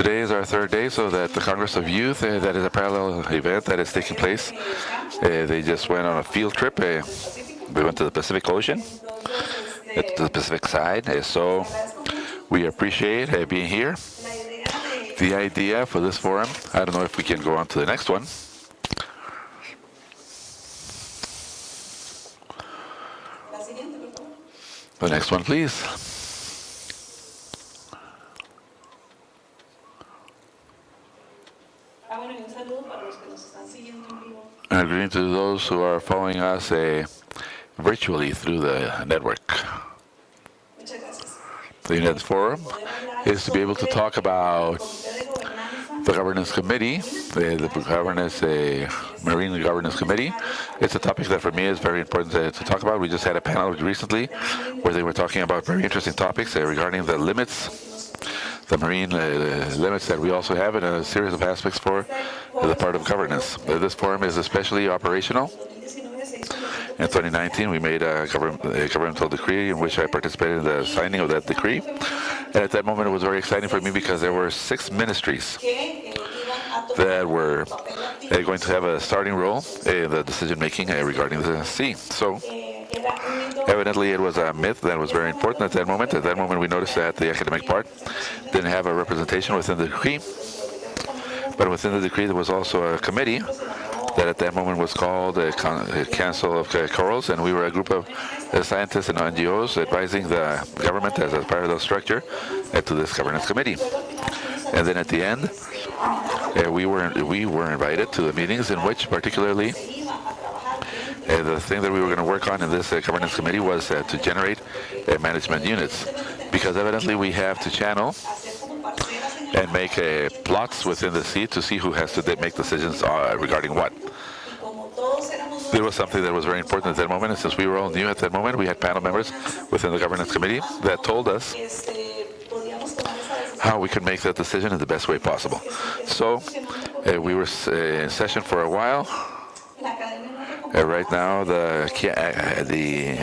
Today is our third day, so that the Congress of Youth, that is a parallel event that is taking place. They just went on a field trip. They went to the Pacific Ocean, to the Pacific side. So we appreciate being here. The idea for this forum, I don't know if we can go on to the next one. The next one, please. And greeting to those who are following us virtually through the network. The United Forum is to be able to talk about the Governance Committee, the Governance Marine Governance Committee. It's a topic that for me is very important to talk about. We just had a panel recently where they were talking about very interesting topics regarding the limits, the marine limits that we also have in a series of aspects for the part of governance. This forum is especially operational. In 2019, we made a governmental decree in which I participated in the signing of that decree. And at that moment, it was very exciting for me because there were 6 ministries that were going to have a starting role in the decision-making regarding the sea. So evidently, it was a myth that was very important at that moment. At that moment, we noticed that the academic part didn't have a representation within the decree. But within the decree, there was also a committee that at that moment was called the Council of Corals, and we were a group of scientists and NGOs advising the government as a part of the structure to this governance committee. And then at the end, we were invited to the meetings in which particularly the thing that we were going to work on in this governance committee was to generate management units, because evidently we have to channel and make plots within the sea to see who has to make decisions regarding what. It was something that was very important at that moment, and since we were all new at that moment, we had panel members within the governance committee that told us how we could make that decision in the best way possible. So we were in session for a while. Right now, the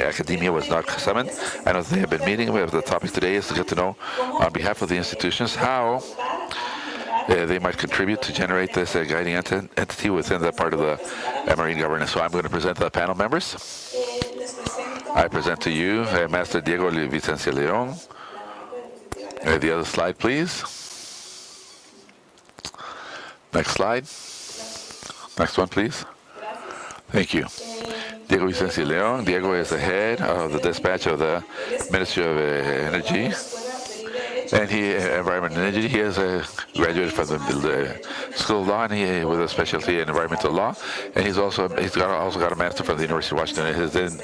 academia was not summoned. I know they have been meeting. The topic today is to get to know, on behalf of the institutions, how they might contribute to generate this guiding entity within that part of the marine governance. So I'm going to present the panel members. I present to you Master Diego Vicencia León. The other slide, please. Next slide. Next one, please. Thank you. Diego Vicencia León. Diego is the head of the dispatch of the Ministry of Energy. And environment and energy. He has graduated from the School of Law, and he with a specialty in environmental law. And he's also got a master from the University of Washington. He's in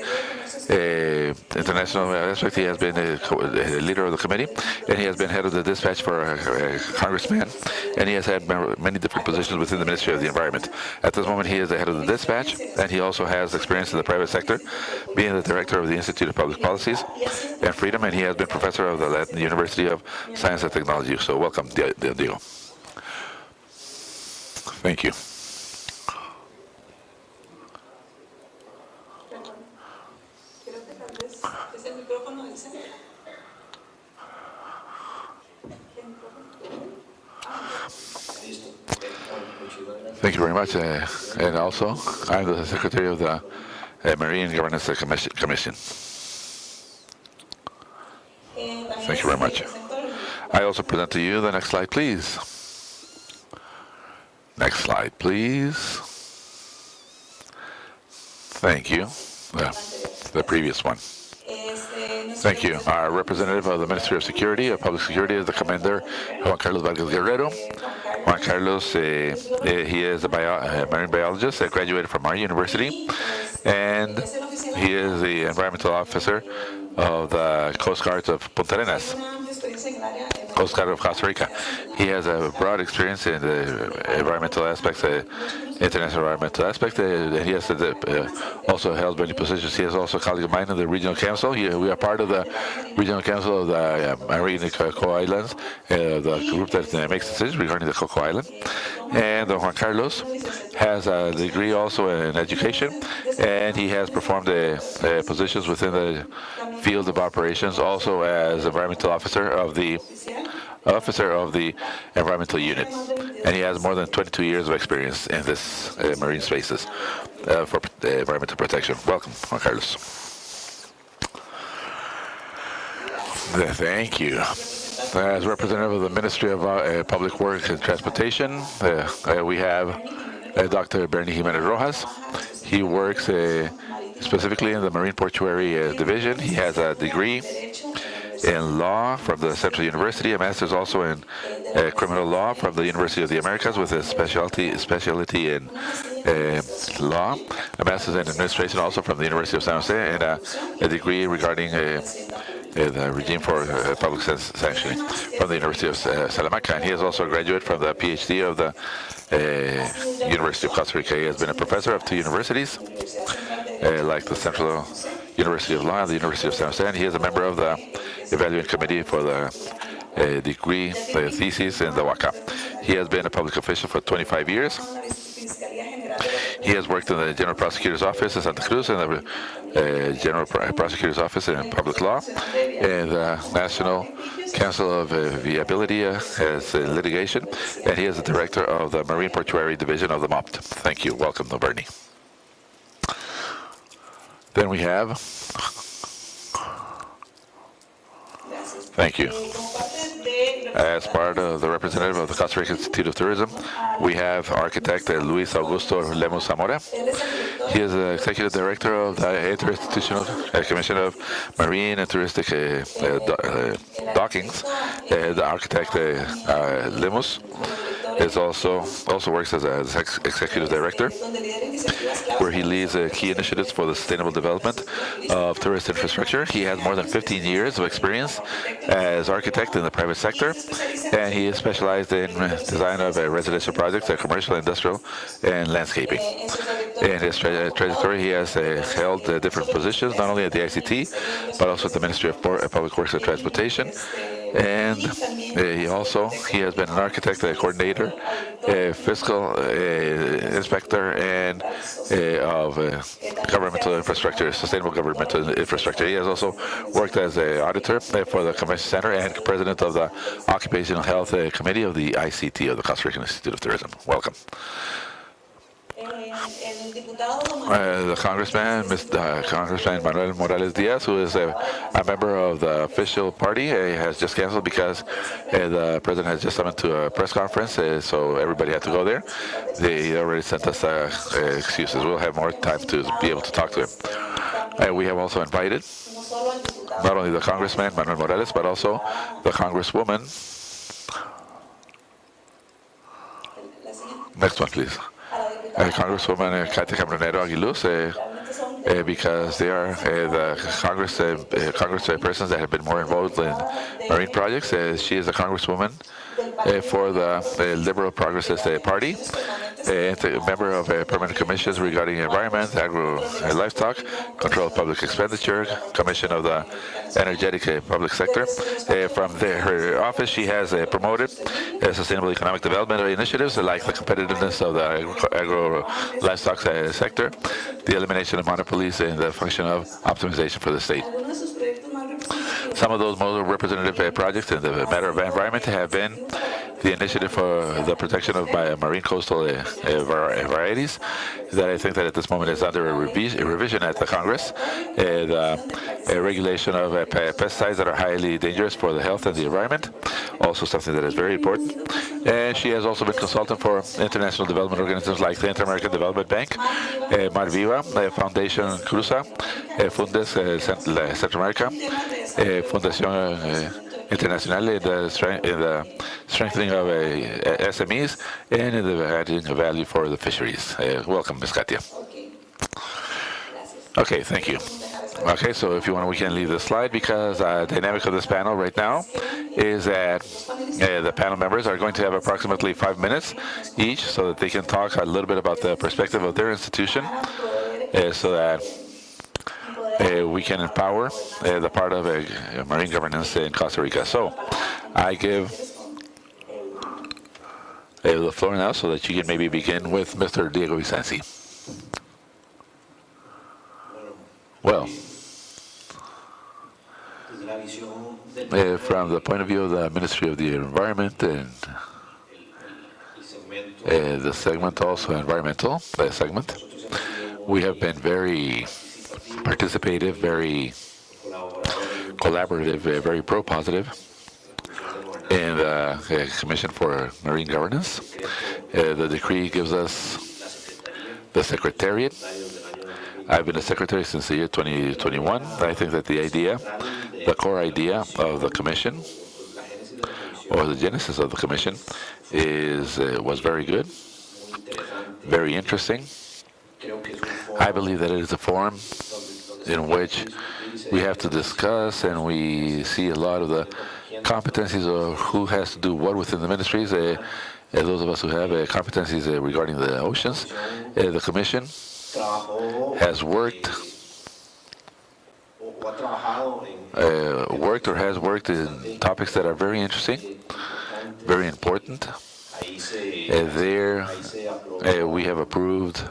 international aspect. He has been a leader of the committee, and he has been head of the dispatch for a congressman. And he has had many different positions within the Ministry of the Environment. At this moment, he is the head of the dispatch, and he also has experience in the private sector, being the director of the Institute of Public Policies and Freedom, and he has been professor of the University of Science and Technology. So welcome, Diego. Thank you. Thank you very much. And also, I'm the Secretary of the Marine Governance Commission. Thank you very much. I also present to you the next slide, please. Next slide, please. Thank you. The previous one. Thank you. Our representative of the Ministry of Security, of Public Security, is the Commander Juan Carlos Vargas Guerrero. Juan Carlos, he is a marine biologist that graduated from our university, and he is the environmental officer of the Coast Guards of Punta Arenas, Coast Guard of Costa Rica. He has a broad experience in the environmental aspects, international environmental aspect. He has also held many positions. He is also a colleague of mine in the Regional Council. We are part of the Regional Council of the Marine Cocoa Islands, the group that makes decisions regarding the Cocoa Island. And Juan Carlos has a degree also in education, and he has performed positions within the field of operations, also as environmental officer of the officer of the environmental unit, and he has more than 22 years of experience in this marine spaces for environmental protection. Welcome, Juan Carlos. Thank you. As representative of the Ministry of Public Works and Transportation, we have Dr. Bernie Jimenez Rojas. He works specifically in the Marine Portuary Division. He has a degree in law from the Central University, a master's also in criminal law from the University of the Americas with a specialty in law, a master's in administration also from the University of San Jose, and a degree regarding the regime for public sanctioning from the University of Salamanca. And he is also a graduate from the PhD of the University of Costa Rica. He has been a professor of 2 universities, like the Central University of Law and the University of San Jose, and he is a member of the evaluating committee for the degree thesis in the WACA. He has been a public official for 25 years. He has worked in the General Prosecutor's Office in Santa Cruz and the General Prosecutor's Office in Public Law, and the National Council of Viability as litigation, and he is the director of the Marine Portuary Division of the MOPT. Thank you. Welcome, Bernie. Then we have, thank you. As part of the representative of the Costa Rica Institute of Tourism, we have architect Luis Augusto Lemus Zamora. He is the executive director of the Interinstitutional Commission of Marine and Touristic Dockings. The architect Lemus is also works as an executive director, where he leads key initiatives for the sustainable development of tourist infrastructure. He has more than 15 years of experience as architect in the private sector, and he is specialized in design of residential projects, commercial, industrial, and landscaping. In his trajectory, he has held different positions, not only at the ICT, but also at the Ministry of Public Works and Transportation. And he has been an architect, a coordinator, a fiscal inspector, and of governmental infrastructure, sustainable governmental infrastructure. He has also worked as an auditor for the Convention Center and president of the Occupational Health Committee of the ICT of the Costa Rican Institute of Tourism. Welcome. The Congressman Manuel Morales Diaz, who is a member of the official party, has just canceled because the president has just summoned to a press conference, so everybody had to go there. They already sent us excuses. We'll have more time to be able to talk to him. We have also invited not only the Congressman Manuel Morales, but also the Congresswoman. Next one, please. Congresswoman Katia Cambronero Aguiluz, because they are the Congress persons that have been more involved in marine projects. She is a Congresswoman for the Liberal Progressist Party, a member of permanent commissions regarding environment, livestock, control of public expenditure, commission of the energetic public sector. From her office, she has promoted sustainable economic development initiatives like the competitiveness of the agro-livestock sector, the elimination of monopolies, and the function of optimization for the state. Some of those most representative projects in the matter of environment have been the initiative for the protection of marine coastal varieties, that I think that at this moment is under a revision at the Congress. The regulation of pesticides that are highly dangerous for the health and the environment, also something that is very important. And she has also been consultant for international development organizations like the Inter-American Development Bank, Mar Viva, Foundation Cruza, Fundes Central America, Fundación Internacional in the strengthening of SMEs and in the adding value for the fisheries. Welcome, Ms. Katia. Okay, thank you. Okay, so if you want, we can leave the slide because the dynamic of this panel right now is that the panel members are going to have approximately 5 minutes each so that they can talk a little bit about the perspective of their institution so that we can empower the part of marine governance in Costa Rica. So I give the floor now so that you can maybe begin with Mr. Diego Vicenzi. from the point of view of the Ministry of the Environment and the segment also environmental segment, we have been very participative, very collaborative, very pro-positive in the Commission for Marine Governance. The decree gives us the Secretariat. I've been a secretary since the year 2021. I think that the idea, the core idea of the Commission, or the genesis of the Commission, was very good, very interesting. I believe that it is a forum in which we have to discuss, and we see a lot of the competencies of who has to do what within the ministries. Those of us who have competencies regarding the oceans, the Commission has worked in topics that are very interesting, very important. There, we have approved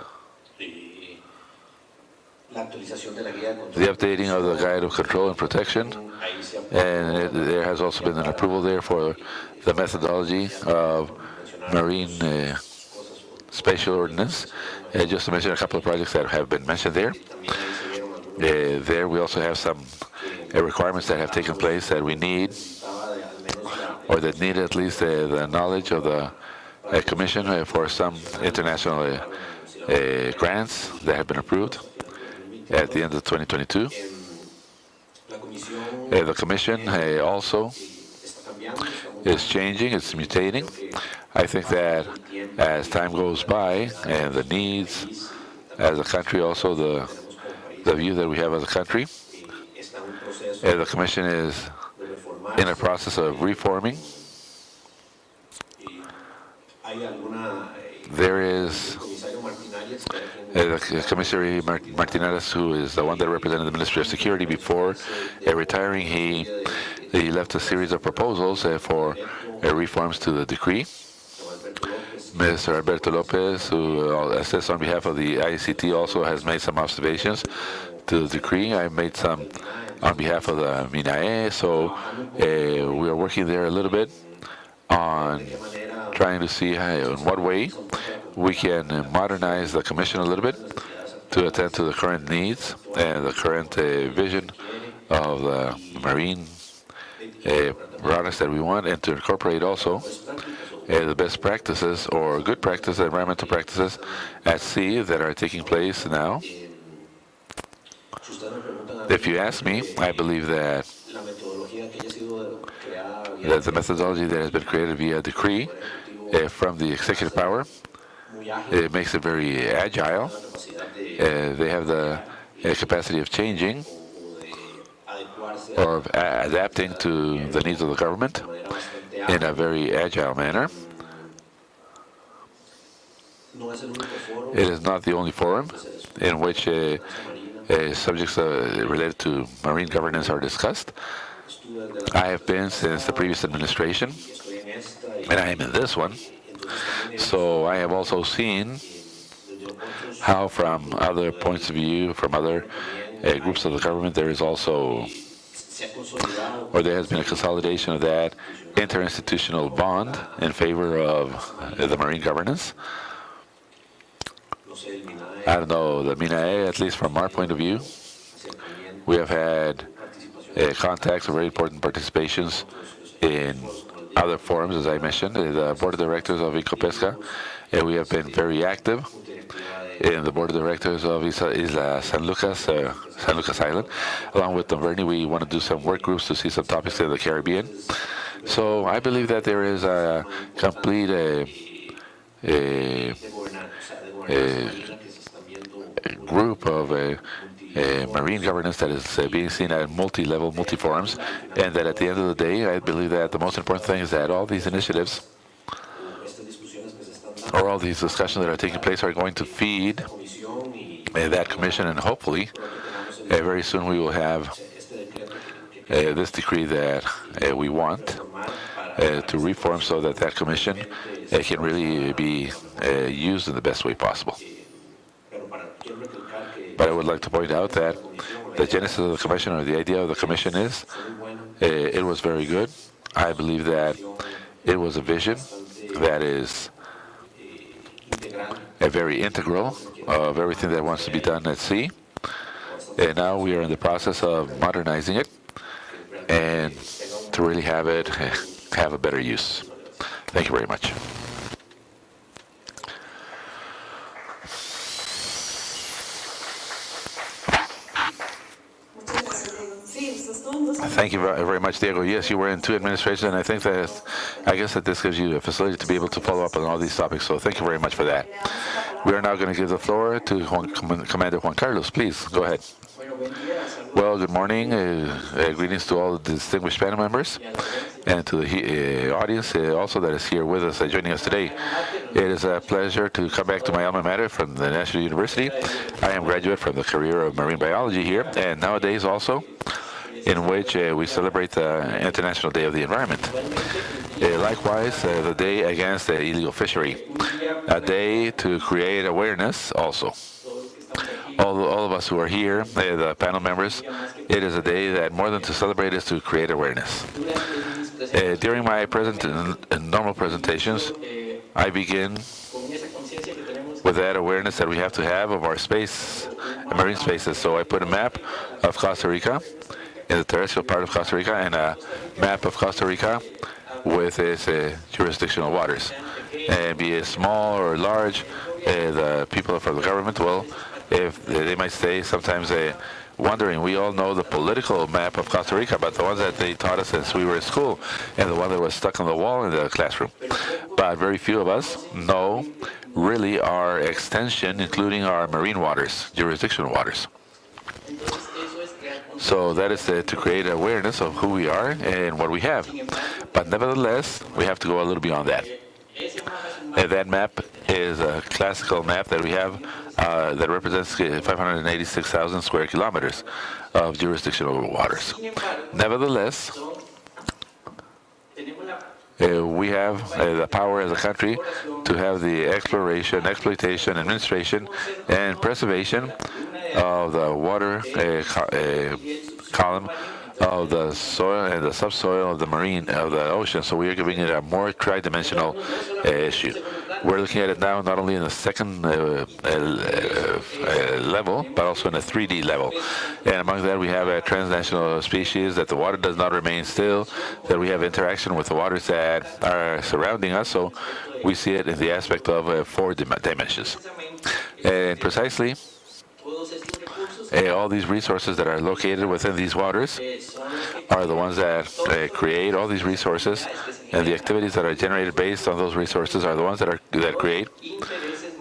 the updating of the Guide of Control and Protection, and there has also been an approval there for the methodology of marine spatial ordinance. Just to mention a couple of projects that have been mentioned there. There we also have some requirements that have taken place that we need, or that need at least the knowledge of the Commission for some international grants that have been approved at the end of 2022. The Commission also is changing, it's mutating. I think that as time goes by and the needs as a country, also the view that we have as a country, the Commission is in a process of reforming. There is the Commissary Martinez, who is the one that represented the Ministry of Security before retiring. He left a series of proposals for reforms to the decree. Mr. Alberto Lopez, who assists on behalf of the ICT, also has made some observations to the decree. I made some on behalf of the MINAE, so we are working there a little bit on trying to see in what way we can modernize the Commission a little bit to attend to the current needs and the current vision of the marine products that we want, and to incorporate also the best practices or good practices, environmental practices at sea that are taking place now. If you ask me, I believe that the methodology that has been created via decree from the executive power, it makes it very agile. They have the capacity of changing or of adapting to the needs of the government in a very agile manner. It is not the only forum in which subjects related to marine governance are discussed. I have been since the previous administration, and I am in this one. So I have also seen how from other points of view, from other groups of the government, there is also, or there has been a consolidation of that interinstitutional bond in favor of the marine governance. I don't know, the MINAE, at least from our point of view, we have had contacts and very important participations in other forums, as I mentioned, the Board of Directors of Ecopesca. We have been very active in the Board of Directors of Isla San Lucas Island. Along with Verni, we want to do some work groups to see some topics in the Caribbean. So I believe that there is a complete group of marine governance that is being seen at multi-level, multi-forums, and that at the end of the day, I believe that the most important thing is that all these initiatives, or all these discussions that are taking place, are going to feed that commission, and hopefully, very soon we will have this decree that we want to reform so that that commission can really be used in the best way possible. But I would like to point out that the genesis of the commission, or the idea of the commission, is it was very good. I believe that it was a vision that is a very integral of everything that wants to be done at sea. And now we are in the process of modernizing it and to really have it have a better use. Thank you very much. Thank you very much, Diego. Yes, you were in 2 administrations, and I guess that this gives you a facility to be able to follow up on all these topics. So thank you very much for that. We are now going to give the floor to Commander Juan Carlos. Please go ahead. Well, good morning. Greetings to all the distinguished panel members and to the audience also that is here with us, joining us today. It is a pleasure to come back to my alma mater from the National University. I am a graduate from the career of marine biology here, and nowadays also in which we celebrate the International Day of the Environment. Likewise, the Day Against the Illegal Fishery, a day to create awareness also. All of us who are here, the panel members, it is a day that more than to celebrate is to create awareness. During my normal presentations, I begin with that awareness that we have to have of our space, marine spaces. So I put a map of Costa Rica, in the terrestrial part of Costa Rica, and a map of Costa Rica with its jurisdictional waters. And be it small or large, the people from the government, well, if they might stay sometimes wondering, we all know the political map of Costa Rica, but the ones that they taught us since we were in school, and the one that was stuck on the wall in the classroom. But very few of us know really our extension, including our marine waters, jurisdictional waters. So that is to create awareness of who we are and what we have. But nevertheless, we have to go a little beyond that. And that map is a classical map that we have that represents 586,000 square kilometers of jurisdictional waters. Nevertheless, we have the power as a country to have the exploration, exploitation, administration, and preservation of the water column of the soil and the subsoil of the marine, of the ocean. So we are giving it a more tri-dimensional issue. We're looking at it now not only in the second level, but also in a 3D level. And among that, we have a transnational species, that the water does not remain still, that we have interaction with the waters that are surrounding us. So we see it in the aspect of 4 dimensions. And precisely, all these resources that are located within these waters are the ones that create all these resources, and the activities that are generated based on those resources are the ones that create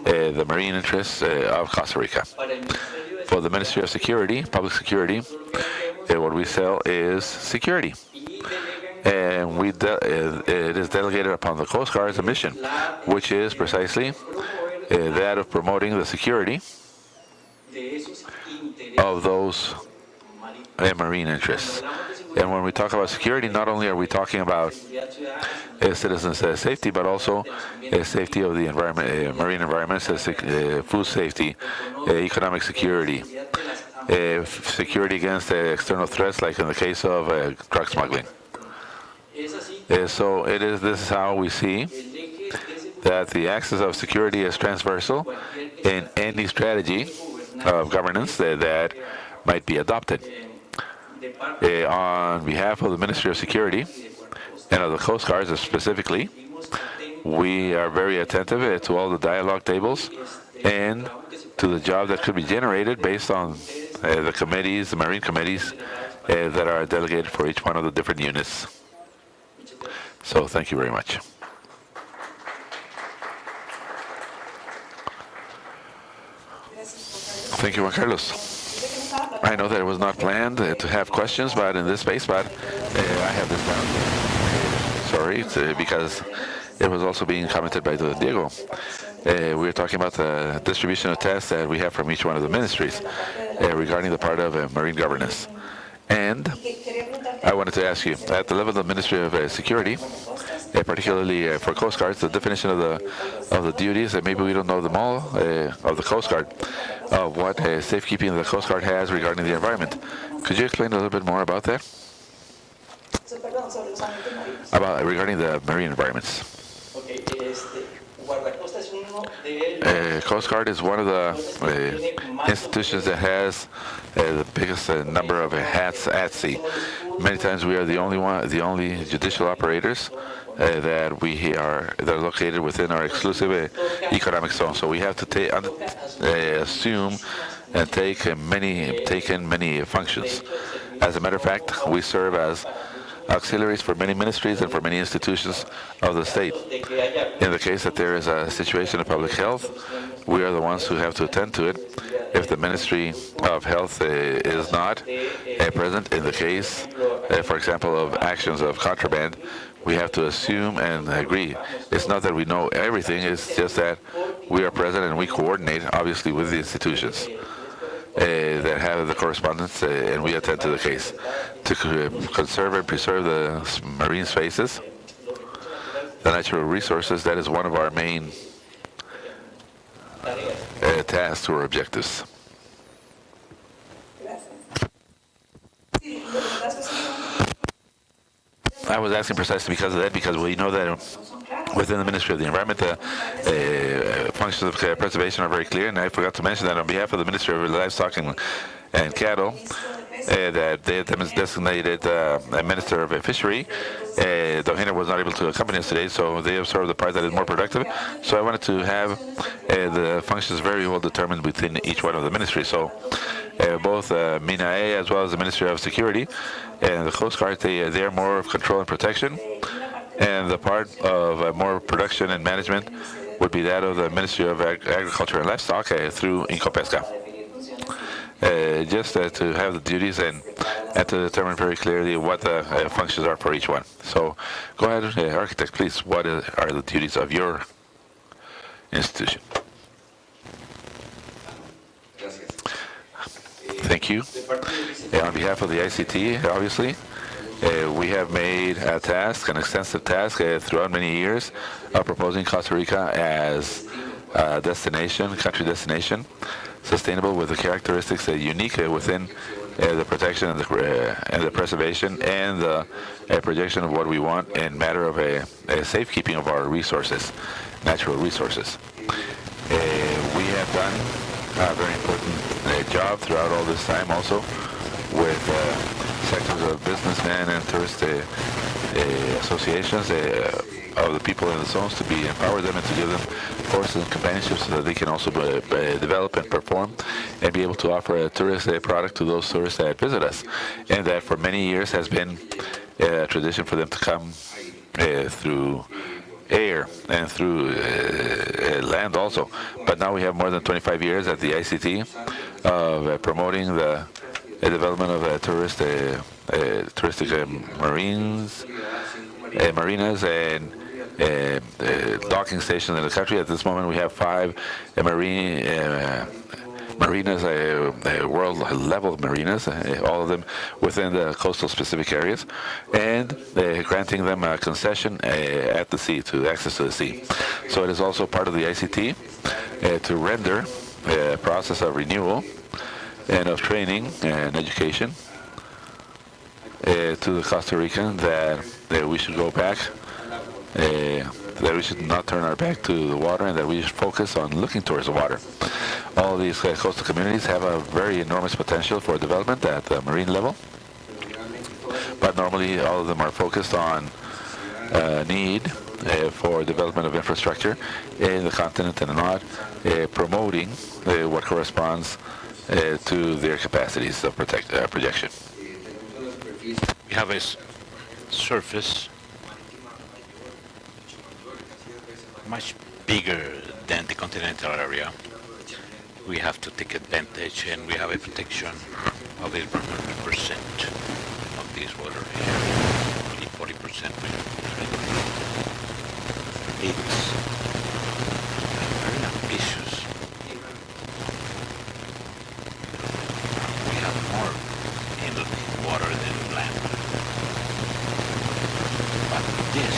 the marine interests of Costa Rica. For the Ministry of Security, Public Security, what we sell is security. And it is delegated upon the Coast Guard's mission, which is precisely that of promoting the security of those marine interests. And when we talk about security, not only are we talking about citizens' safety, but also safety of the environment, marine environment, food safety, economic security, security against external threats, like in the case of drug smuggling. So this is how we see that the axis of security is transversal in any strategy of governance that might be adopted. On behalf of the Ministry of Security and of the Coast Guards specifically, we are very attentive to all the dialogue tables and to the job that could be generated based on the committees, the marine committees that are delegated for each one of the different units. So thank you very much. Thank you, Juan Carlos. I know that it was not planned to have questions, but in this space, I have this down. Sorry, because it was also being commented by Diego. We were talking about the distribution of tasks that we have from each one of the ministries regarding the part of marine governance. And I wanted to ask you, at the level of the Ministry of Security, particularly for Coast Guards, the definition of the duties, and maybe we don't know them all, of the Coast Guard. of what safekeeping the Coast Guard has regarding the environment. Could you explain a little bit more about that? About regarding the marine environments. Coast Guard is one of the institutions that has the biggest number of hats at sea. Many times we are the only judicial operators that are located within our exclusive economic zone. So we have to assume and take in many functions. As a matter of fact, we serve as auxiliaries for many ministries and for many institutions of the state. In the case that there is a situation of public health, we are the ones who have to attend to it. If the Ministry of Health is not present in the case, for example, of actions of contraband, we have to assume and agree. It's not that we know everything, it's just that we are present and we coordinate, obviously, with the institutions that have the correspondence, and we attend to the case. To conserve and preserve the marine spaces, the natural resources, that is one of our main tasks or objectives. I was asking precisely because of that, because we know that within the Ministry of the Environment, the functions of preservation are very clear, and I forgot to mention that on behalf of the Ministry of Livestock and Cattle, that they designated a Minister of Fishery. Dojena was not able to accompany us today, so they absorbed the part that is more productive. So I wanted to have the functions very well determined within each one of the ministries. So both MINAE as well as the Ministry of Security and the Coast Guard, they are more of control and protection. And the part of more production and management would be that of the Ministry of Agriculture and Livestock through Incopesca. Just to have the duties and to determine very clearly what the functions are for each one. So go ahead, Architect, please. What are the duties of your institution? Thank you. On behalf of the ICT, obviously, we have made a task, an extensive task throughout many years of proposing Costa Rica as a destination, country destination, sustainable with the characteristics unique within the protection and the preservation and the projection of what we want in matter of a safekeeping of our resources, natural resources. We have done a very important job throughout all this time also with sectors of businessmen and tourist associations of the people in the zones to empower them and to give them courses and companionship so that they can also develop and perform and be able to offer a tourist product to those tourists that visit us. And that for many years has been a tradition for them to come through air and through land also. But now we have more than 25 years at the ICT of promoting the development of touristic marinas and docking stations in the country. At this moment, we have 5 marinas, world-level marinas, all of them within the coastal specific areas, and granting them a concession at the sea, to access to the sea. So it is also part of the ICT to render a process of renewal and of training and education to the Costa Rican that we should go back, that we should not turn our back to the water, and that we should focus on looking towards the water. All these coastal communities have a very enormous potential for development at the marine level, but normally all of them are focused on need for development of infrastructure in the continent and not promoting what corresponds to their capacities of projection. We have a surface much bigger than the continental area. We have to take advantage, and we have a protection of 100% of this water area. Only 40% we It's very ambitious. We have more in water than land. But this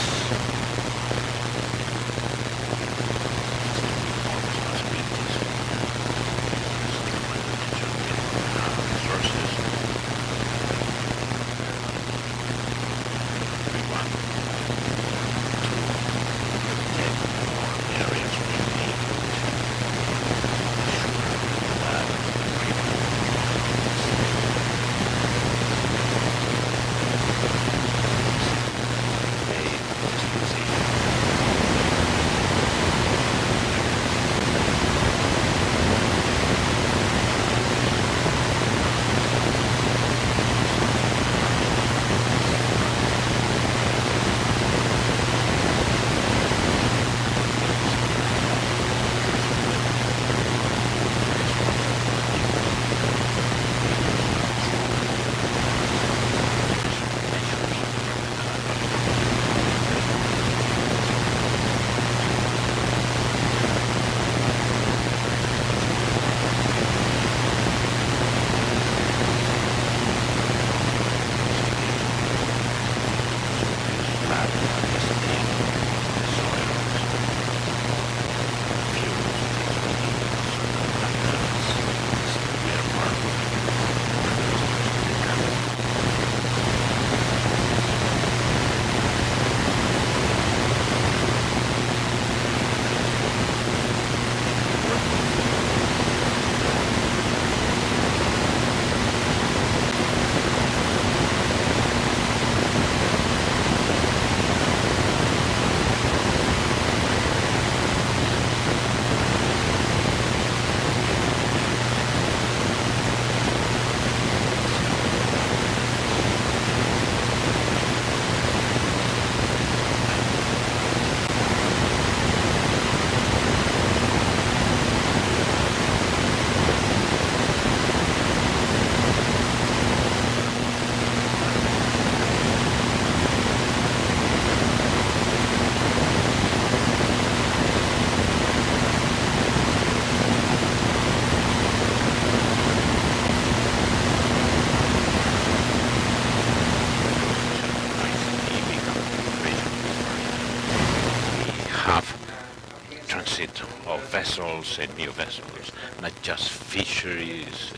vessels and new vessels, not just fisheries,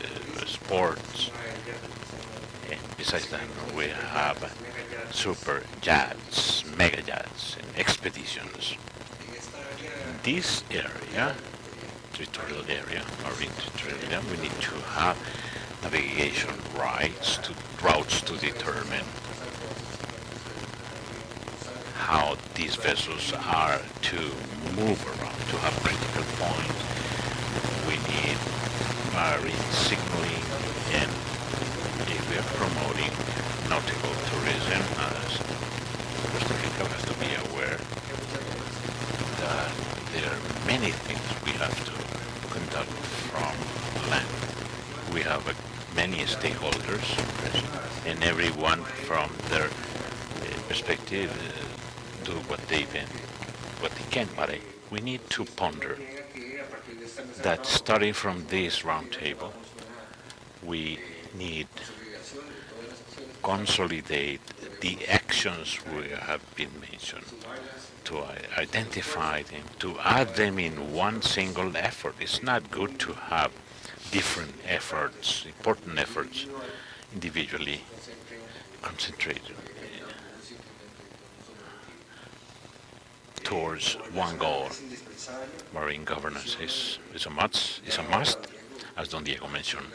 sports. And besides that, we have super yachts, mega yachts, and expeditions. This area, territorial area, marine territorial area, we need to have navigation routes to determine how these vessels are to move around, to have critical points. We need marine signaling, and if we are promoting nautical tourism, Costa Rica has to be aware that there are many things we have to conduct from land. We have many stakeholders, and everyone from their perspective do what they can. But we need to ponder that starting from this roundtable, we need consolidate the actions we have been mentioned, to identify them, to add them in one single effort. It's not good to have different efforts, important efforts, individually concentrated towards one goal. Marine governance is a must, as Don Diego mentioned.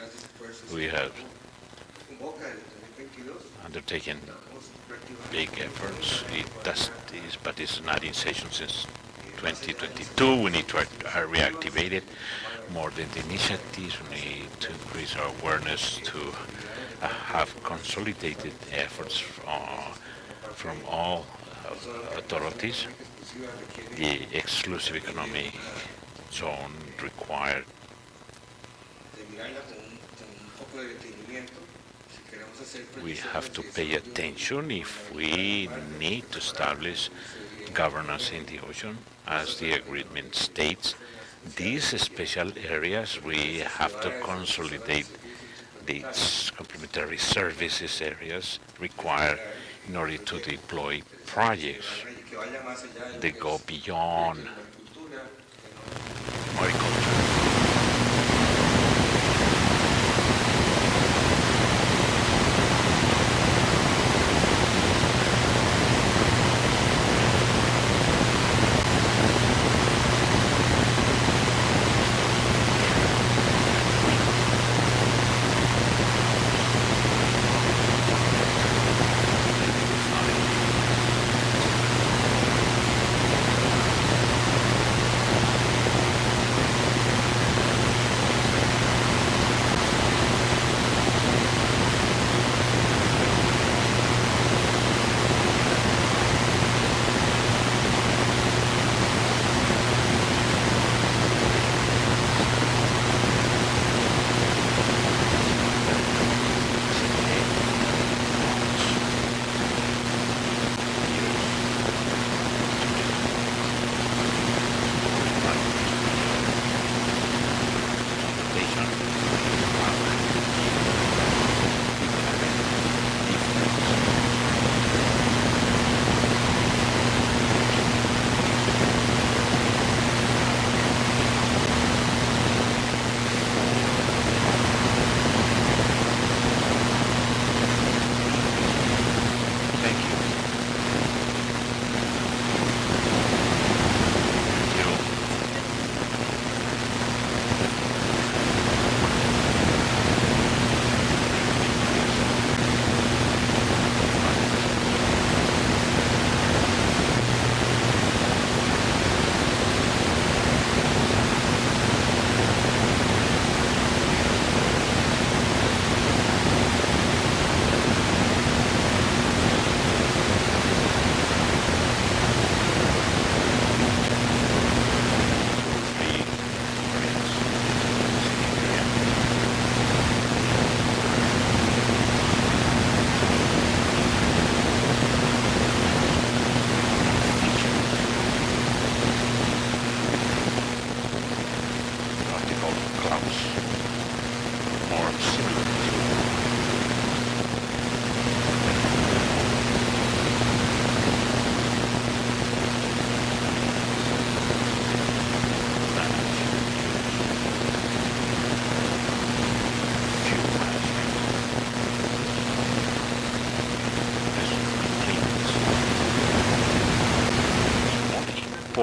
We have undertaken big efforts. But it's not in session since 2022. We need to reactivate it. More than the initiatives, we need to increase our awareness, to have consolidated efforts from all authorities. The exclusive economic zone required we have to pay attention if we need to establish governance in the ocean, as the agreement states. These special areas, we have to consolidate these complementary services areas required in order to deploy projects that go beyond mariculture.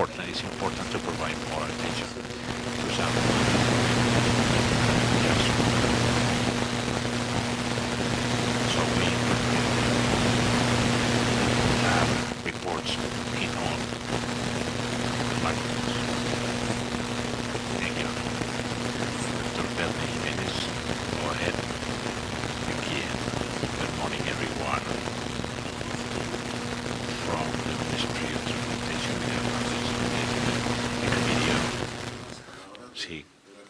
important. It's important to provide more attention to some. Yes. So we have reports in all departments. Thank you. Dr. Belme Jimenez, go ahead. Thank you. Good morning, everyone. From the Ministry of Transportation, we have the Committee of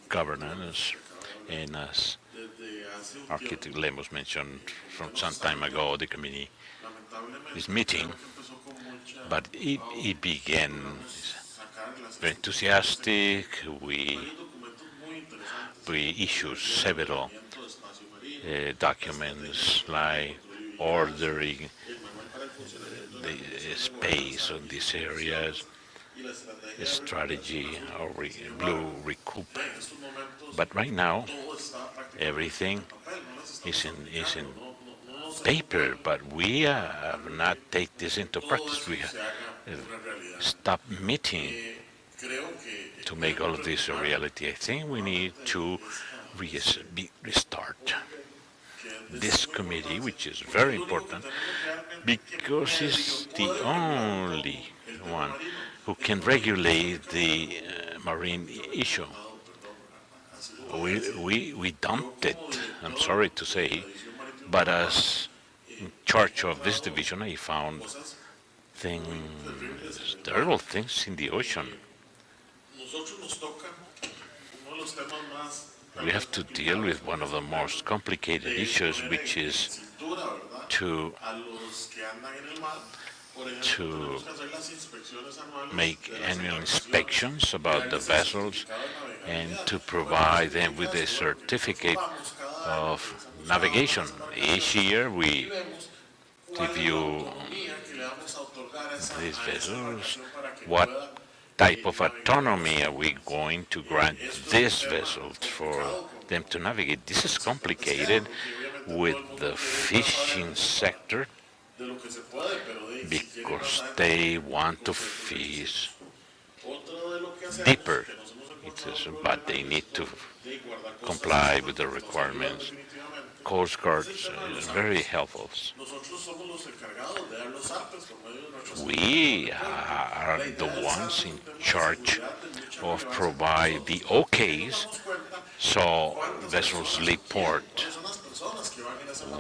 Governance, and as Architect Lemos mentioned from some time ago, the committee is meeting, but it began very enthusiastic. We issued several documents like ordering the space on these areas, strategy or blue recoup. But right now, everything is in paper, but we have not take this into practice. We have stopped meeting to make all of this a reality. I think we need to restart this committee, which is very important, because it's the only one who can regulate the marine issue. We dumped it, I'm sorry to say, but as in charge of this division, I found things, terrible things in the ocean. We have to deal with one of the most complicated issues, which is to make annual inspections about the vessels and to provide them with a certificate of navigation. Each year we review these vessels. What type of autonomy are we going to grant these vessels for them to navigate? This is complicated with the fishing sector because they want to fish deeper, but they need to comply with the requirements. Coast Guard is very helpful. We are the ones in charge of provide the OKs so vessels leave port.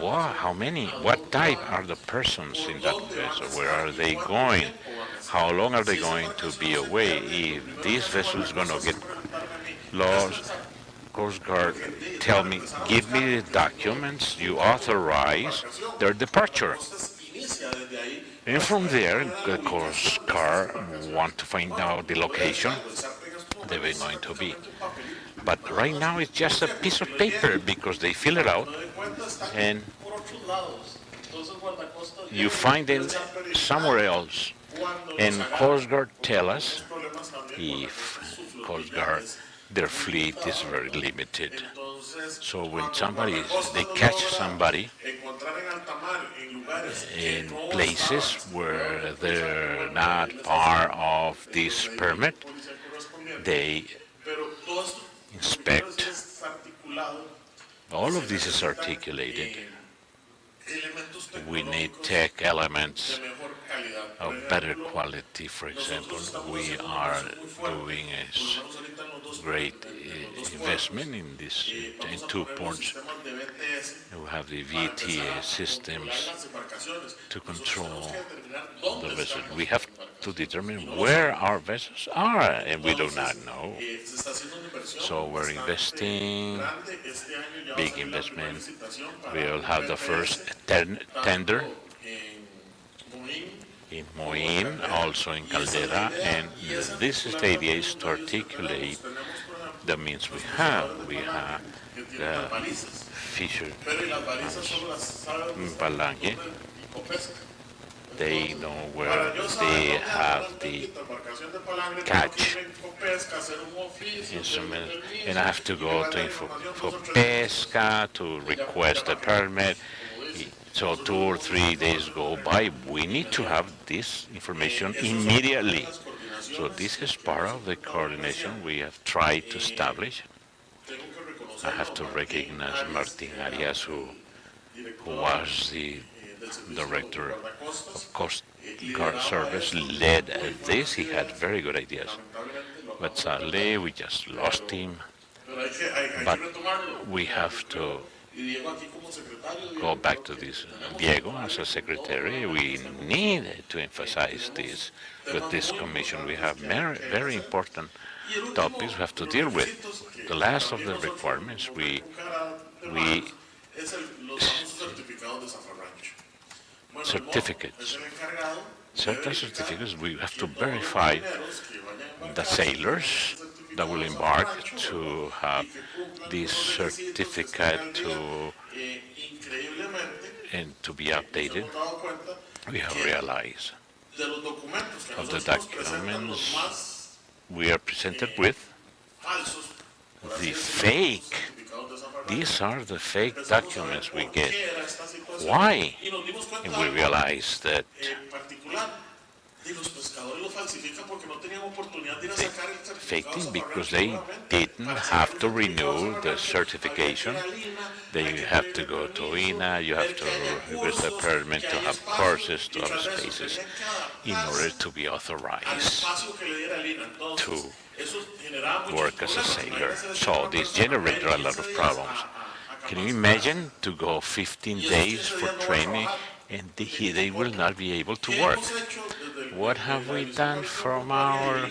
Wow, how many? What type are the persons in that vessel? Where are they going? How long are they going to be away? If this vessel is going to get lost, Coast Guard tell me, give me the documents you authorize their departure. And from there, the Coast Guard want to find out the location they were going to be. But right now it's just a piece of paper because they fill it out and you find them somewhere else. And Coast Guard tell us if Coast Guard, their fleet is very limited. So when they catch somebody in places where they're not part of this permit, they inspect. All of this is articulated. We need tech elements of better quality. For example, we are doing a great investment in in 2 ports. We have the VTA systems to control the vessels. We have to determine where our vessels are, and we do not know. So we're investing, big investment. We'll have the first tender in Moín, also in Caldera, and this is the idea is to articulate the means we have. We have the fisher Palanque. They know where they have the catch instruments, and I have to go to for pesca to request a permit. So 2 or 3 days go by. We need to have this information immediately. So this is part of the coordination we have tried to establish. I have to recognize Martin Arias, who was the director of Coast Guard Service, led this. He had very good ideas. But sadly, we just lost him. But we have to go back to this. Diego, as a secretary, we need to emphasize this with this commission. We have very important topics we have to deal with. The last of the requirements, we certificates. Certain certificates, we have to verify the sailors that will embark to have this certificate and to be updated. We have realized of the documents we are presented with, the fake, these are the fake documents we get. Why? And we realize that they faking because they didn't have to renew the certification. They have to go to INA, you have to request a permit to have courses, to have spaces in order to be authorized to work as a sailor. So this generated a lot of problems. Can you imagine to go 15 days for training and they will not be able to work? What have we done from our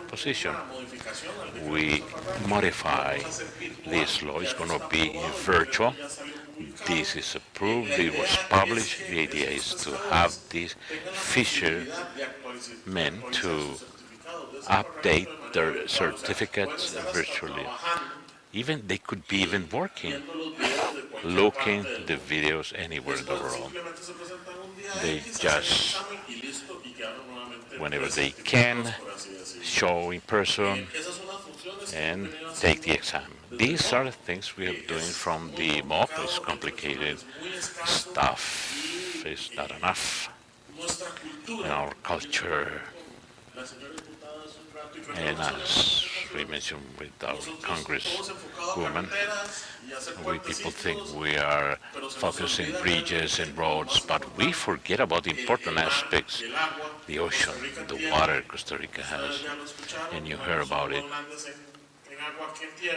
position? We modify this law. It's going to be virtual. This is approved. It was published. The idea is to have these fishermen to update their certificates virtually. Even they could be even working, looking the videos anywhere in the world. They just, whenever they can, show in person and take the exam. These are the things we are doing from the MOP. It's complicated stuff. It's not enough in our culture. And as we mentioned with our congresswoman, people think we are focusing bridges and roads, but we forget about the important aspects, the ocean, the water Costa Rica has, and you hear about it.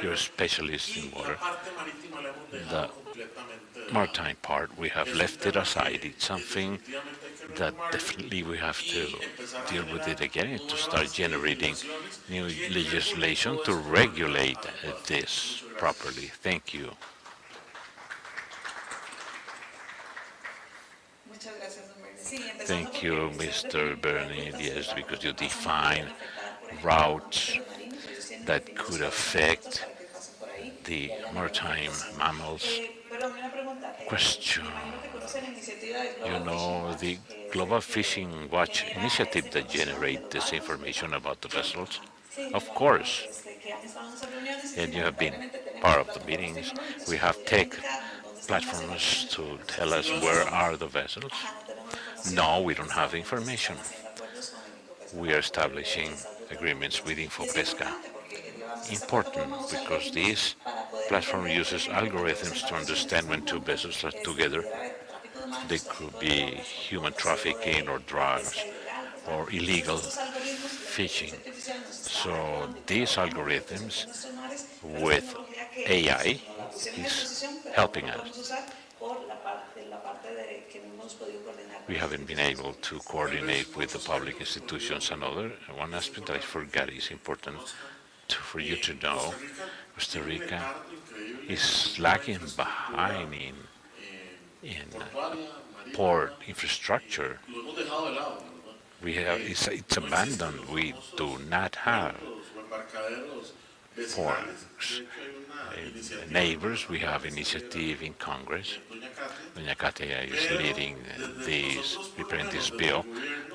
You're a specialist in water. The maritime part, we have left it aside. It's something that definitely we have to deal with it again and to start generating new legislation to regulate this properly. Thank you. Thank you, Mr. Bernie. Yes, because you define routes that could affect the maritime mammals. Question. You know, the Global Fishing Watch initiative that generates this information about the vessels? Of course. And you have been part of the meetings. We have tech platforms to tell us where are the vessels. No, we don't have information. We are establishing agreements with InfoPesca. Important because this platform uses algorithms to understand when two vessels are together. They could be human trafficking or drugs or illegal fishing. So these algorithms with AI is helping us. We haven't been able to coordinate with the public institutions and other. One aspect that I forgot is important for you to know. Costa Rica is lagging behind in port infrastructure. We have it's abandoned. We do not have ports. Neighbors, we have initiative in Congress. Doña Katia is leading preparing this bill.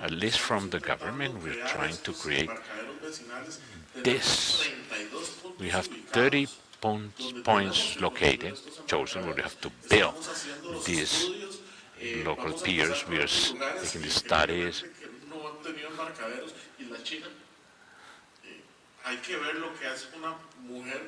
At least from the government, we're trying to create this. We have 30 points located, chosen. We have to build these local piers. We are making the studies embarcaderos y la China. Hay que ver lo que hace una mujer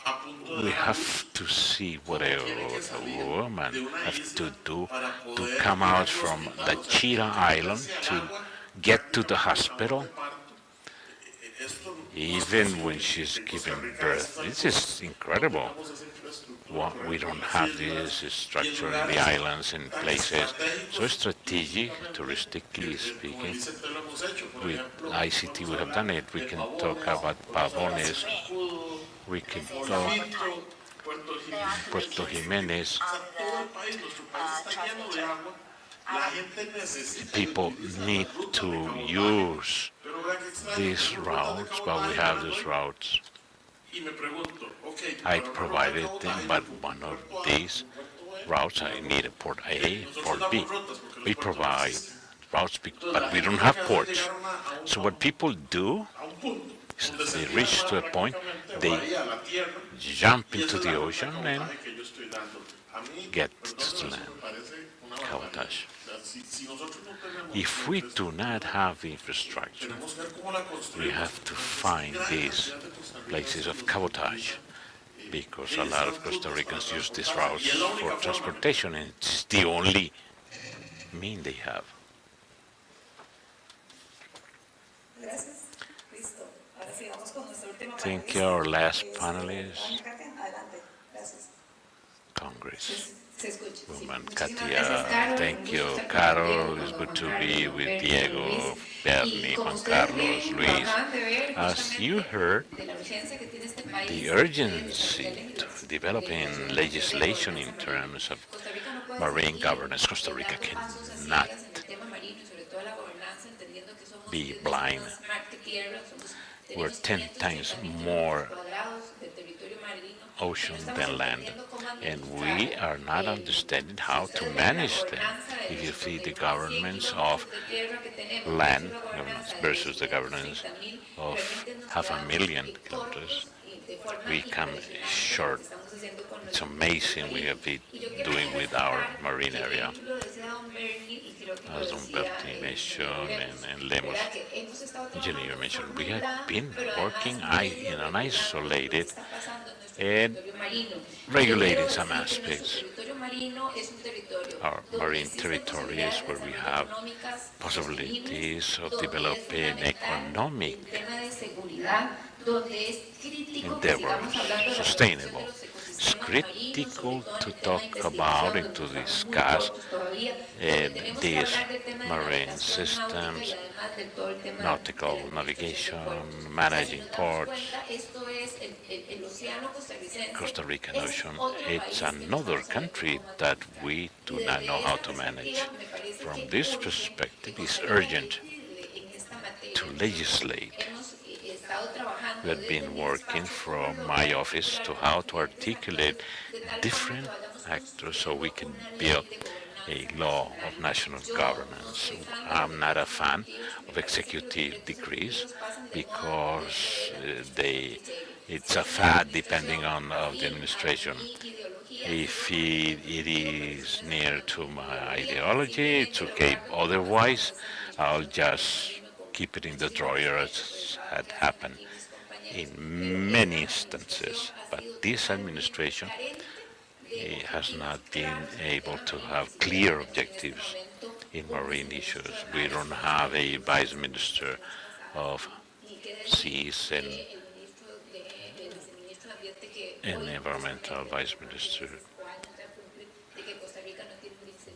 a punto de We dar a have luz. to see what Cómo tiene que a salir de woman una have to isla do para to poder come ir out al from hospital, the o sea, Cheetah Island meterse al to agua get to the prácticamente en labor hospital, de parto. Esto no es even posible when she's que en Costa giving Rica a birth. estas This alturas is no incredible. tengamos esa infraestructura, What, por we ejemplo, en don't las have islas this y en structure in the lugares islands and tan places so estratégicos strategic, turísticamente touristically que con el speaking. ICT lo hemos hecho. Por With ejemplo, ICT podemos we have hablar done it. We de can talk Pavones, about podemos hablar de Pavones, Zancudo, we can talk Monfito, Puerto Jiménez. Puerto Jiménez. O sea, todo el país, nuestro país está lleno de agua. La gente necesita y People utiliza need las rutas de to cabotaje. use Pero vea qué extraño, these tenemos rutas de routes, but we cabotaje, have yo las these doy routes. y me pregunto, ok, I para una ruta de provided them, cabotaje but yo ocupo one un of puerto A, these un puerto B, routes una I ruta. need a port A, Nosotros port B. damos rutas porque los We puertos no provide existen. routes, Entonces but la we gente don't lo have que hace es ports. llegar a un So what people do a un punto is donde se they tiran reach to a point, prácticamente o they ahí a la tierra jump y esa into es the la ruta de ocean and cabotaje que yo estoy dando. A mí, get perdón, to pero eso land. me parece una barbaridad. Cabotage. O sea, si nosotros no tenemos If we do not have infrastructure, tenemos que ver cómo la we construimos. have to Porque find gran these cantidad de costarricenses places of los cabotage utilizan, because a lot of Costa rutas para Ricans use these transportarse. routes Y es la for única forma. transportation, and it's the only mean they have. Gracias. Listo. Ahora sí, vamos con nuestro último Thank panelista. you, our last Doña panelist, Katia, adelante. Gracias. Congress. Se escucha. Sí. Woman Muchísimas gracias, Katia, Carol. thank Un you, gusto estar con Carol. Diego, It's con good Juan to Carlos, be con with Bernie, Diego, Luis. Bernie, Y como Juan ustedes Carlos, ven, lo Luis. acaban de ver, As you justamente, heard, de la urgencia que tiene este país the de urgency desarrollar to developing legislation in terms of Costa Rica no puede marine seguir governance. Costa Rica dando pasos a cannot ciegas en el tema marino y sobre todo la gobernanza, entendiendo que somos be 10 blind. veces más mar que tierra, We're tenemos 10 times 530.000 more kilómetros cuadrados de territorio marino. ocean No estamos than land, entendiendo cómo and administrar we are not understanding how to manage them. If you see the governments of land governance versus the governance of 500,000 kilometers, we come short. It's amazing we have been doing with our marine area. As Don Bertie mentioned and Lemos engineer mentioned, we have been working in an isolated and regulating some aspects. Our marine territory is where we have possibilities of developing economic endeavors, sustainable. It's critical to talk about and to discuss these marine systems, nautical navigation, managing ports. Costa Rican Ocean, it's another country that we do not know how to manage. From this perspective, it's urgent to legislate. We have been working from my office to how to articulate different actors so we can build a law of national governance. I'm not a fan of executive decrees because it's a fad depending on the administration. If it is near to my ideology, it's okay. Otherwise, I'll just keep it in the drawer as had happened in many instances. But this administration has not been able to have clear objectives in marine issues. We don't have a vice minister of seas and an environmental vice minister.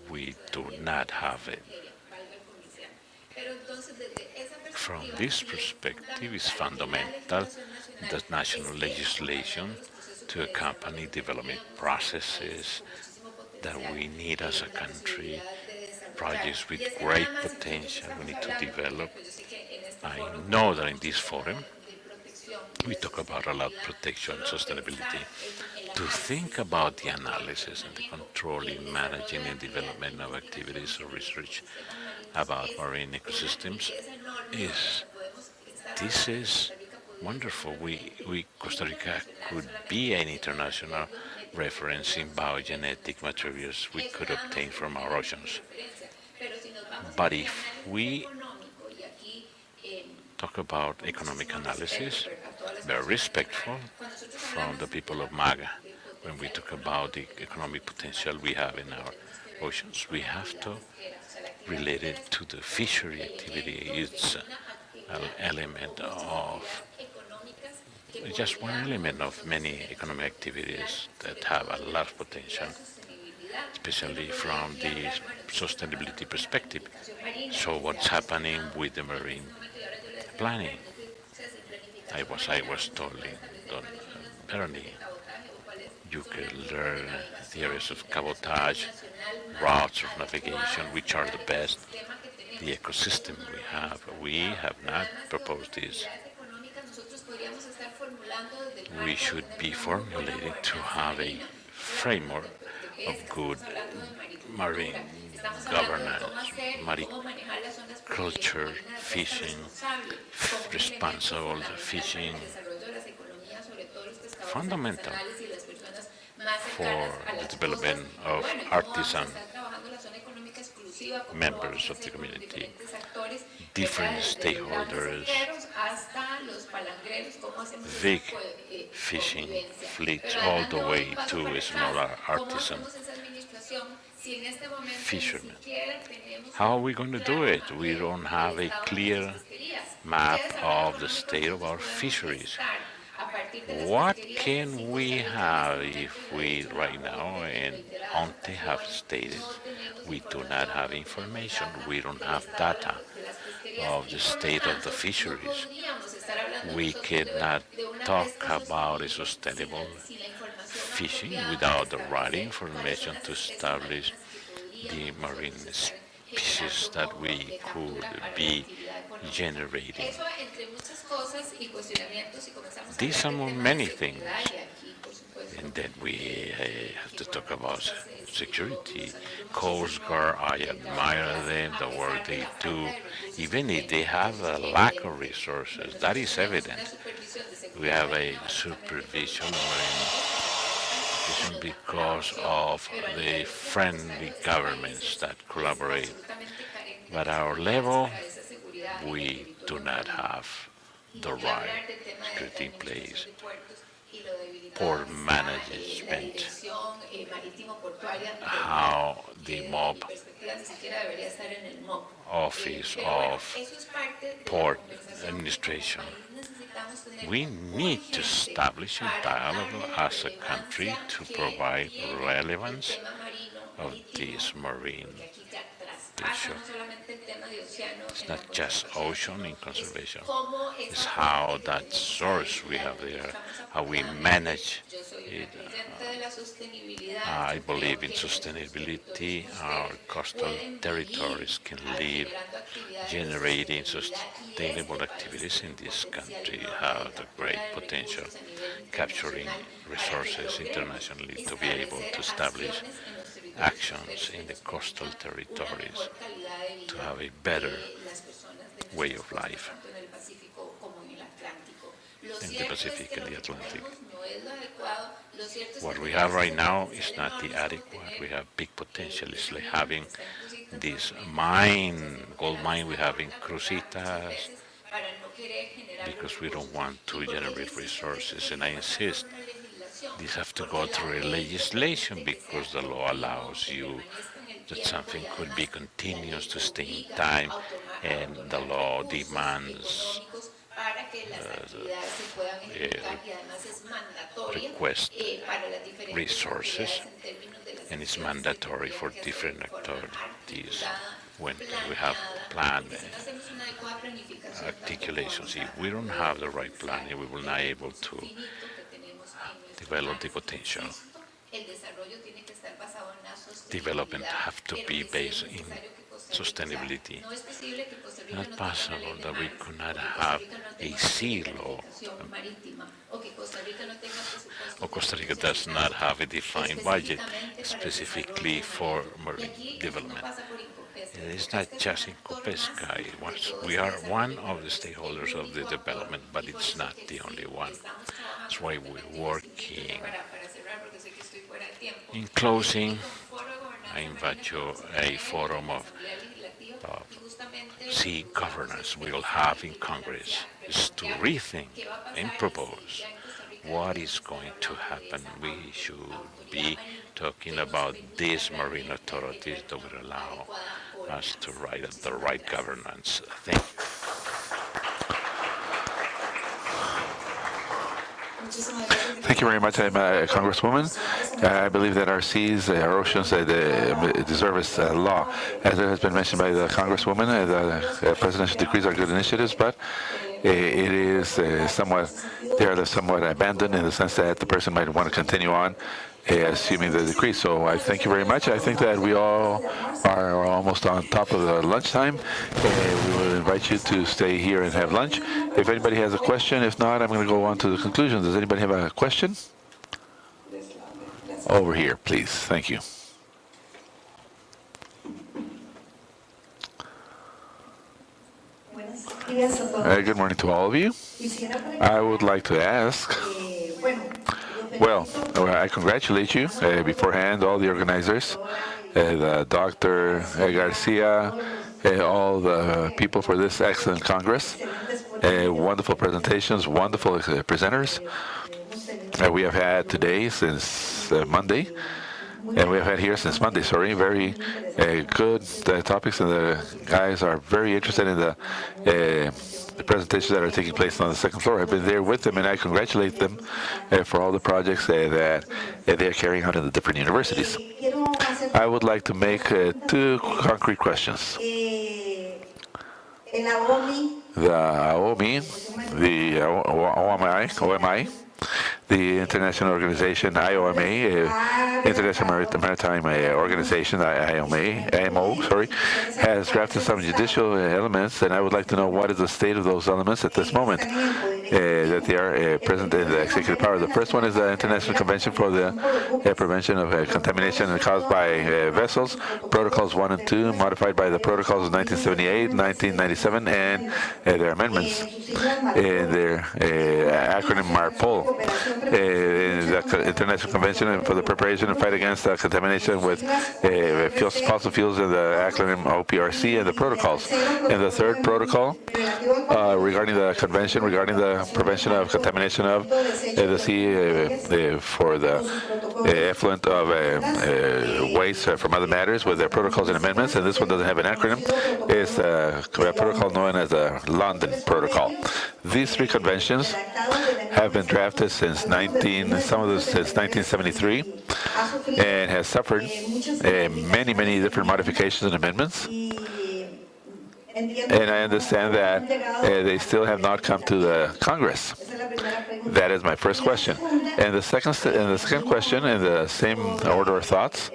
We do not have it. From this perspective, it's fundamental that national legislation to accompany development processes that we need as a country, projects with great potential we need to develop. I know that in this forum, we talk about a lot protection and sustainability. To think about the analysis and the controlling, managing, and development of activities or research about marine ecosystems this is wonderful. Costa Rica could be an international reference in biogenetic materials we could obtain from our oceans. But if we talk about economic analysis, very respectful from the people of MAGA. When we talk about the economic potential we have in our oceans, we have to relate it to the fishery activity. It's an element of just one element of many economic activities that have a lot of potential, especially from the sustainability perspective. So what's happening with the marine planning? I was telling Don Bernie, you can learn the areas of cabotage, routes of navigation, which are the best, the ecosystem we have. We have not proposed this. We should be formulating to have a framework of good marine governance, mariculture, fishing, responsible fishing, fundamental for the development of artisan members of the community, different stakeholders, big fishing fleets all the way to smaller artisan fishermen. How are we going to do it? We don't have a clear map of the state of our fisheries. What can we have if we right now, and ANTE have stated, we do not have information, we don't have data of the state of the fisheries. We cannot talk about a sustainable fishing without the right information to establish the marine species that we could be generating. These are among many things. And then we have to talk about security. Coast Guard, I admire them, the work they do. Even if they have a lack of resources, that is evident. We have a supervision because of the friendly governments that collaborate. But at our level, we do not have the right security in place. Port management, how the MOB Office of Port Administration. We need to establish a dialogue as a country to provide relevance of this marine issue. It's not just ocean in conservation. It's how that source we have there, how we manage it. I believe in sustainability. Our coastal territories can live generating sustainable activities in this country, have the great potential, capturing resources internationally to be able to establish actions in the coastal territories to have a better way of life in the Pacific and the Atlantic. What we have right now is not the adequate. We have big potential. It's like having this mine, gold mine we have in Cruzitas, because we don't want to generate resources. And I insist, these have to go through a legislation because the law allows you that something could be continuous to stay in time, and the law demands request resources, and it's mandatory for different activities when we have plan articulations. If we don't have the right planning, we will not be able to develop the potential. Development have to be based in sustainability. Not possible that we could not have a sea law, or Costa Rica does not have a defined budget specifically for marine development. It is not just in Copesca. We are one of the stakeholders of the development, but it's not the only one. That's why we're working. In closing, I invite you a forum of of sea governance we will have in Congress is to rethink and propose what is going to happen. We should be talking about these marine authorities that will allow us to write the right governance. Thank you. Thank you very much, Congresswoman. I believe that our seas, our oceans, deserve its law. As it has been mentioned by the Congresswoman, the presidential decrees are good initiatives, but it is somewhat abandoned in the sense that the person might want to continue on assuming the decree. So I thank you very much. I think that we all are almost on top of the lunchtime. We will invite you to stay here and have lunch. If anybody has a question, if not, I'm going to go on to the conclusion. Does anybody have a question? Over here, please. Thank you. Good morning to all of you. I would like to ask, well, I congratulate you beforehand, all the organizers, the Dr. Garcia, all the people for this excellent Congress. Wonderful presentations, wonderful presenters. We have had today since Monday. And we have had here since Monday, very good topics, and the guys are very interested in the presentations that are taking place on the second floor. I've been there with them, and I congratulate them for all the projects that they are carrying out in the different universities. I would like to make two concrete questions. The OMI, the OMI, the International Organization, IOMA, International Maritime Organization, IMO, has drafted some judicial elements, and I would like to know what is the state of those elements at this moment that they are present in the executive power. The first one is the International Convention for the Prevention of Contamination caused by Vessels, Protocols 1 and 2, modified by the Protocols of 1978, 1997, and their amendments in their acronym MARPOL. The International Convention for the Preparation and Fight Against Contamination with Fossil Fuels in the acronym OPRC and the protocols. And the third protocol regarding the convention regarding the prevention of contamination of the sea for the effluent of waste from other matters with their protocols and amendments. And this one doesn't have an acronym. It's a protocol known as the London Protocol. These three conventions have been drafted since 1973, and has suffered many different modifications and amendments. And I understand that they still have not come to the Congress. That is my first question. And the second question, in the same order of thoughts,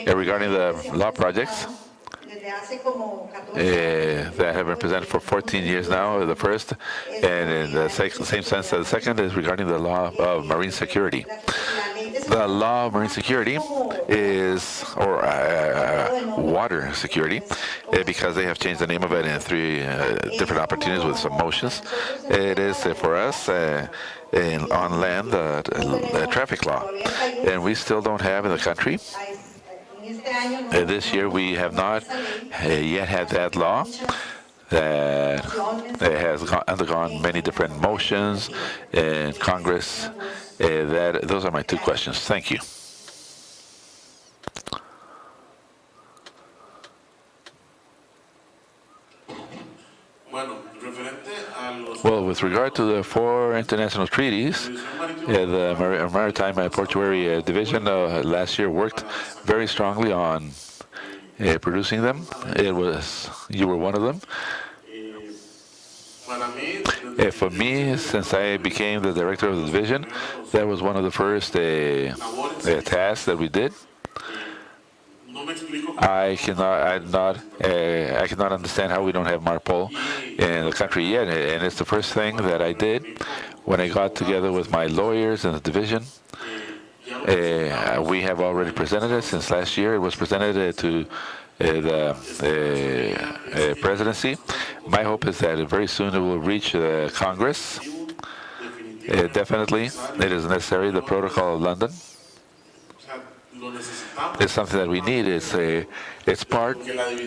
regarding the law projects that have been presented for 14 years now, the first, and in the same sense, the second is regarding the law of marine security. The law of marine security is, or water security, because they have changed the name of it in three different opportunities with some motions. It is for us on land the traffic law, and we still don't have in the country. This year we have not yet had that law that has undergone many different motions in Congress. Those are my two questions. Thank you. Well, with regard to the four international treaties, the Maritime Portuary Division last year worked very strongly on producing them. You were one of them. For me, since I became the director of the division, that was one of the first tasks that we did. I cannot understand how we don't have MARPOL in the country yet, and it's the first thing that I did when I got together with my lawyers in the division. We have already presented it since last year. It was presented to the presidency. My hope is that very soon it will reach Congress. Definitely, it is necessary, the Protocol of London. is something that we need. It's part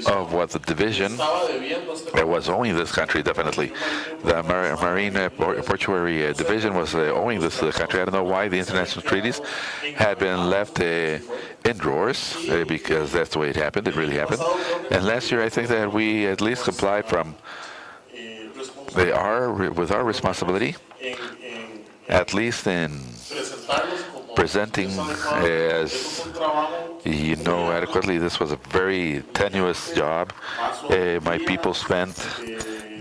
of what the division that was owing this country, definitely. The Marine Portuary Division was owing this to the country. I don't know why the international treaties had been left in drawers, because that's the way it happened. It really happened. And last year, I think that we at least complied with our responsibility, at least in presenting as you know adequately. This was a very tenuous job. My people spent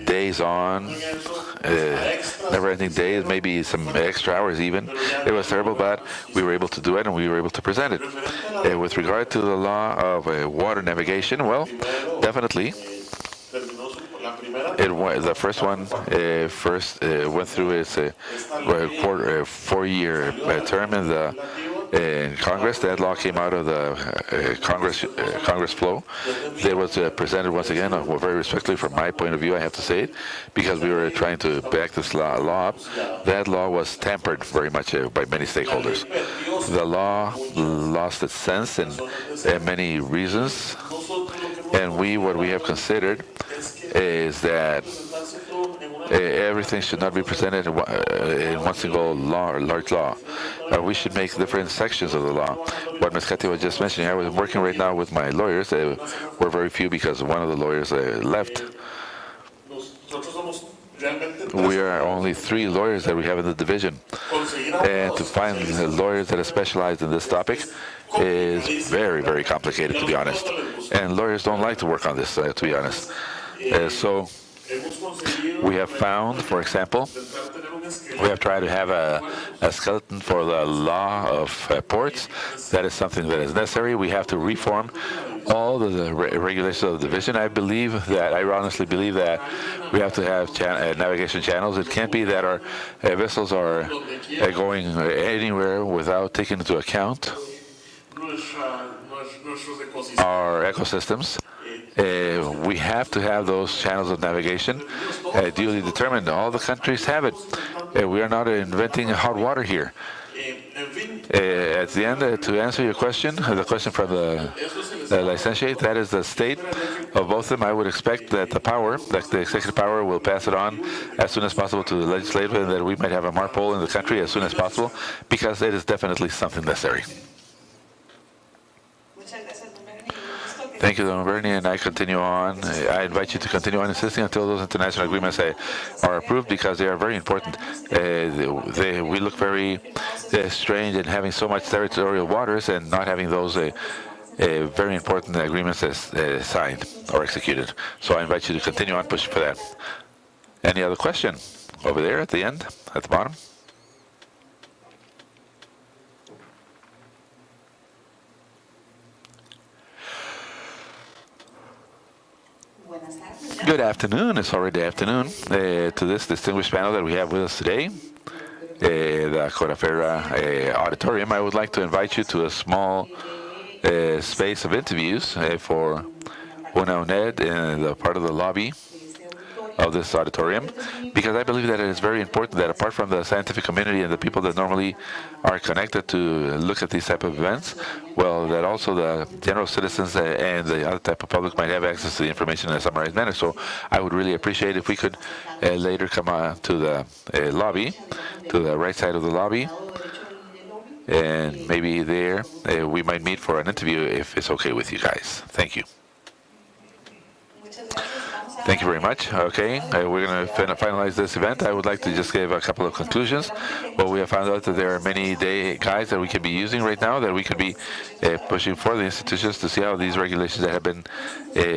days on, never-ending days, maybe some extra hours even. It was terrible, but we were able to do it, and we were able to present it. With regard to the law of water navigation, well, definitely. The first one went through its 4-year term in Congress. That law came out of the Congress flow. It was presented once again, very respectfully from my point of view, I have to say it, because we were trying to back this law up. That law was tampered very much by many stakeholders. The law lost its sense in many reasons, and what we have considered is that everything should not be presented in one single law or large law. We should make different sections of the law. What Ms. Katia was just mentioning, I was working right now with my lawyers. We're very few because one of the lawyers left. We are only 3 lawyers that we have in the division. And to find lawyers that are specialized in this topic is very, very complicated, to be honest. And lawyers don't like to work on this, to be honest. So we have found, for example, we have tried to have a skeleton for the law of ports. That is something that is necessary. We have to reform all the regulations of the division. I honestly believe that we have to have navigation channels. It can't be that our vessels are going anywhere without taking into account our ecosystems. We have to have those channels of navigation duly determined. All the countries have it. We are not inventing hot water here. At the end, to answer your question, the question from the licentiate, that is the state of both of them. I would expect that the executive power will pass it on as soon as possible to the legislative, and that we might have a MARPOL in the country as soon as possible, because it is definitely something necessary. Thank you, Don Bernie, and I continue on. I invite you to continue on insisting until those international agreements are approved, because they are very important. We look very strange in having so much territorial waters and not having those very important agreements signed or executed. So I invite you to continue on pushing for that. Any other question? Over there at the end, at the bottom. Good afternoon. It's already afternoon to this distinguished panel that we have with us today, the Corafera Auditorium. I would like to invite you to a small space of interviews for Una UNED in the part of the lobby of this auditorium, because I believe that it is very important that, apart from the scientific community and the people that normally are connected to look at these type of events, well, that also the general citizens and the other type of public might have access to the information in a summarized manner. So I would really appreciate if we could later come to the lobby, to the right side of the lobby, and maybe there we might meet for an interview if it's okay with you guys. Thank you. Thank you very much. Okay, we're going to finalize this event. I would like to just give a couple of conclusions. Well, we have found out that there are many guides that we could be using right now, that we could be pushing for the institutions to see how these regulations that have been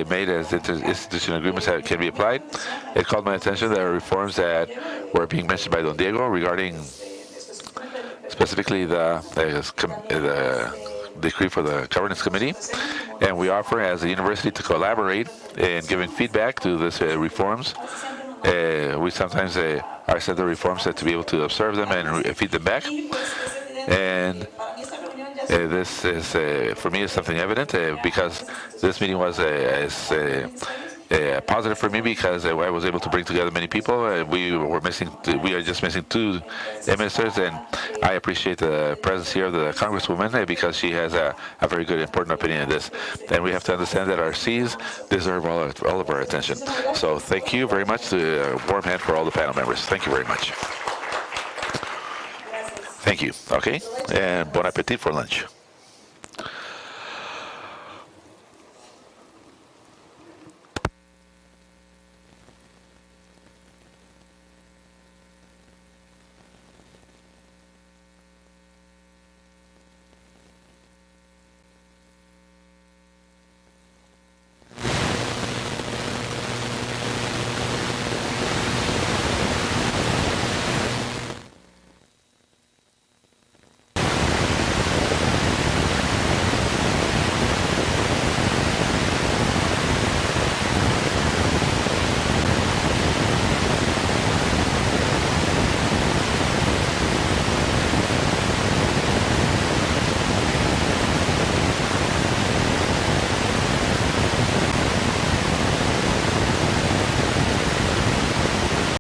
made as institutional agreements can be applied. It called my attention that there are reforms that were being mentioned by Don Diego regarding specifically the decree for the governance committee, and we offer as a university to collaborate in giving feedback to these reforms. We sometimes are sent the reforms to be able to observe them and feed them back, and this is for me is something evident because this meeting was as positive for me because I was able to bring together many people. We are just missing two ministers, and I appreciate the presence here of the Congresswoman because she has a very good, important opinion in this. And we have to understand that our Cs deserve all of our attention. So thank you very much. A warm hand for all the panel members. Thank you very much. Thank you. Okay, and bon appetit for lunch.